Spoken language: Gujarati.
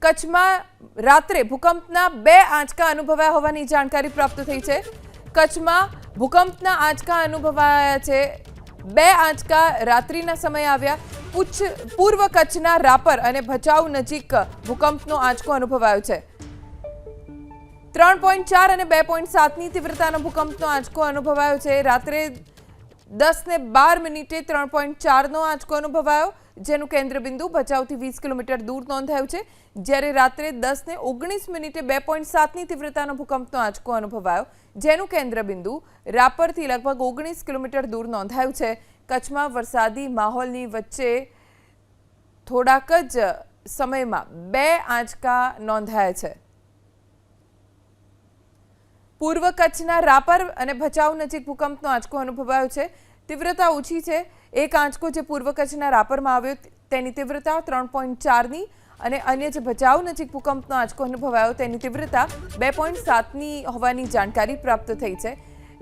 કચ્છમાં રાત્રે ભૂકંપના 2 આંચકા અનુભવાયા હોવાની જાણકારી પ્રાપ્ત થઈ છે। કચ્છમાં ભૂકંપના આંચકા અનુભવાયા છે। 2 આંચકા રાત્રિના સમયે આવ્યા। પૂર્વ કચ્છના રાપર અને ભચાઉ નજીક ભૂકંપનો આંચકો અનુભવાયો છે। 3.4 અને 2.7ની તીવ્રતાનો ભૂકંપનો આંચકો અનુભવાયો છે। રાત્રે 10:12 3.4નો આંચકો અનુભવાયો, જેનું કેન્દ્રબિંદુ ભચાઉથી 20 કિલોમીટર દૂર નોંધાયું છે। જ્યારે રાત્રે 10:19 2.7ની તીવ્રતાનો ભૂકંપનો આંચકો અનુભવાયો, જેનું કેન્દ્રબિંદુ રાપરથી લગભગ 19 કિલોમીટર દૂર નોંધાયું છે। કચ્છમાં વરસાદી માહોલની વચ્ચે થોડાક જ સમયમાં 2 આંચકા નોંધાયા છે। પૂર્વ કચ્છના રાપર અને ભચાઉ નજીક ભૂકંપનો આંચકો અનુભવાયો છે। તીવ્રતા ઓછી છે। એક આંચકો જે પૂર્વ કચ્છના રાપરમાં આવ્યો તેની તીવ્રતા 3.4ની અને અન્ય જે ભચાઉ નજીક ભૂકંપનો આંચકો અનુભવાયો તેની તીવ્રતા 2.7ની હોવાની જાણકારી પ્રાપ્ત થઈ છે।